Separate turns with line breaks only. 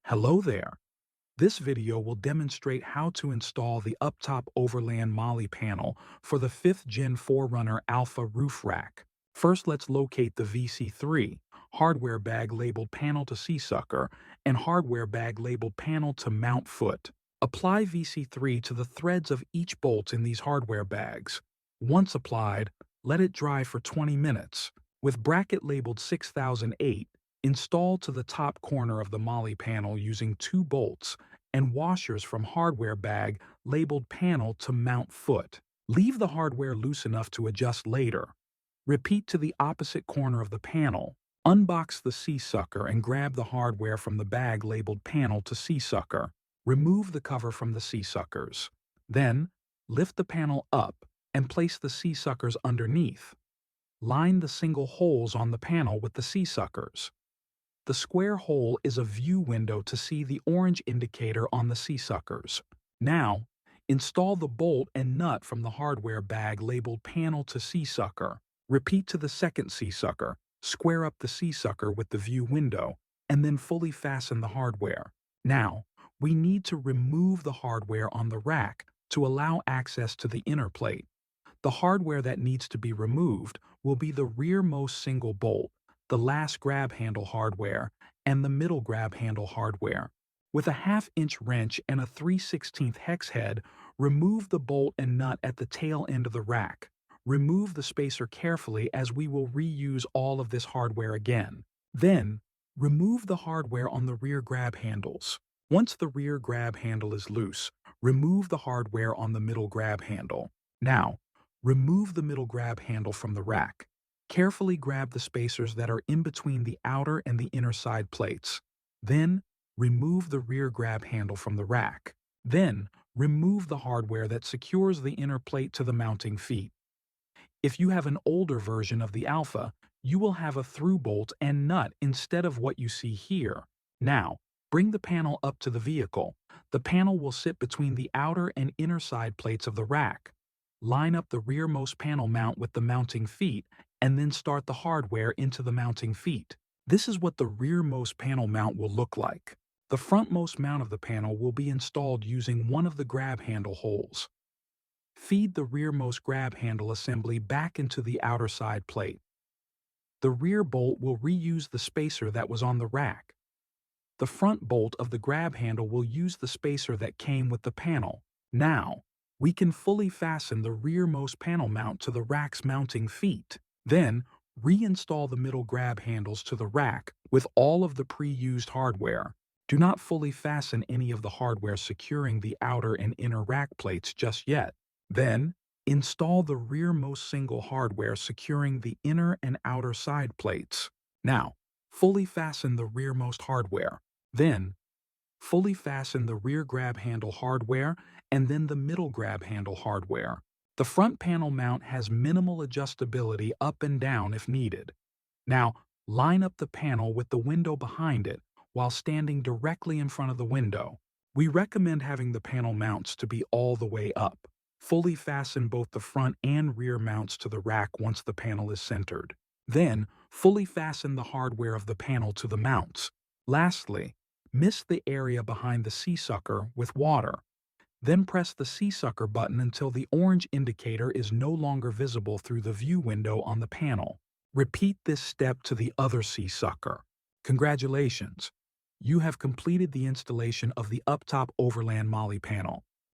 Hello there. This video will demonstrate how to install the upTOP Overland MOLLE panel for the 5th Gen 4Runner Alpha roof rack. First, let's locate the VC3, hardware bag labeled panel to C-sucker, and hardware bag labeled panel to mount foot. Apply VC3 to the threads of each bolt in these hardware bags. Once applied, let it dry for 20 minutes. With bracket labeled 6008, install to the top corner of the MOLLE panel using 2 bolts and washers from hardware bag labeled panel to mount foot. Leave the hardware loose enough to adjust later. Repeat to the opposite corner of the panel. Unbox the C-sucker and grab the hardware from the bag labeled panel to C-sucker. Remove the cover from the C-suckers. Then, lift the panel up and place the C-suckers underneath. Line the single holes on the panel with the C-suckers. The square hole is a view window to see the orange indicator on the C-suckers. Now, install the bolt and nut from the hardware bag labeled panel to C-sucker. Repeat to the second C-sucker, square up the C-sucker with the view window, and then fully fasten the hardware. Now, we need to remove the hardware on the rack to allow access to the inner plate. The hardware that needs to be removed will be the rearmost single bolt, the last grab handle hardware, and the middle grab handle hardware. With a 1/2-inch wrench and a 3/16 hex head, remove the bolt and nut at the tail end of the rack. Remove the spacer carefully as we will reuse all of this hardware again. Then, remove the hardware on the rear grab handles. Once the rear grab handle is loose, remove the hardware on the middle grab handle. Now, remove the middle grab handle from the rack. Carefully grab the spacers that are in between the outer and the inner side plates. Then, remove the rear grab handle from the rack. Then, remove the hardware that secures the inner plate to the mounting feet. If you have an older version of the Alpha, you will have a through bolt and nut instead of what you see here. Now, bring the panel up to the vehicle. The panel will sit between the outer and inner side plates of the rack. Line up the rearmost panel mount with the mounting feet and then start the hardware into the mounting feet. This is what the rearmost panel mount will look like. The frontmost mount of the panel will be installed using one of the grab handle holes. Feed the rearmost grab handle assembly back into the outer side plate. The rear bolt will reuse the spacer that was on the rack. The front bolt of the grab handle will use the spacer that came with the panel. Now, we can fully fasten the rearmost panel mount to the rack's mounting feet. Then, reinstall the middle grab handles to the rack with all of the pre-used hardware. Do not fully fasten any of the hardware securing the outer and inner rack plates just yet. Then, install the rearmost single hardware securing the inner and outer side plates. Now, fully fasten the rearmost hardware. Then, fully fasten the rear grab handle hardware and then the middle grab handle hardware. The front panel mount has minimal adjustability up and down if needed. Now, line up the panel with the window behind it while standing directly in front of the window. We recommend having the panel mounts to be all the way up. Fully fasten both the front and rear mounts to the rack once the panel is centered. Then, fully fasten the hardware of the panel to the mounts. Lastly, mist the area behind the C-sucker with water. Then press the C-sucker button until the orange indicator is no longer visible through the view window on the panel. Repeat this step to the other C-sucker. Congratulations! You have completed the installation of the upTOP Overland MOLLE panel.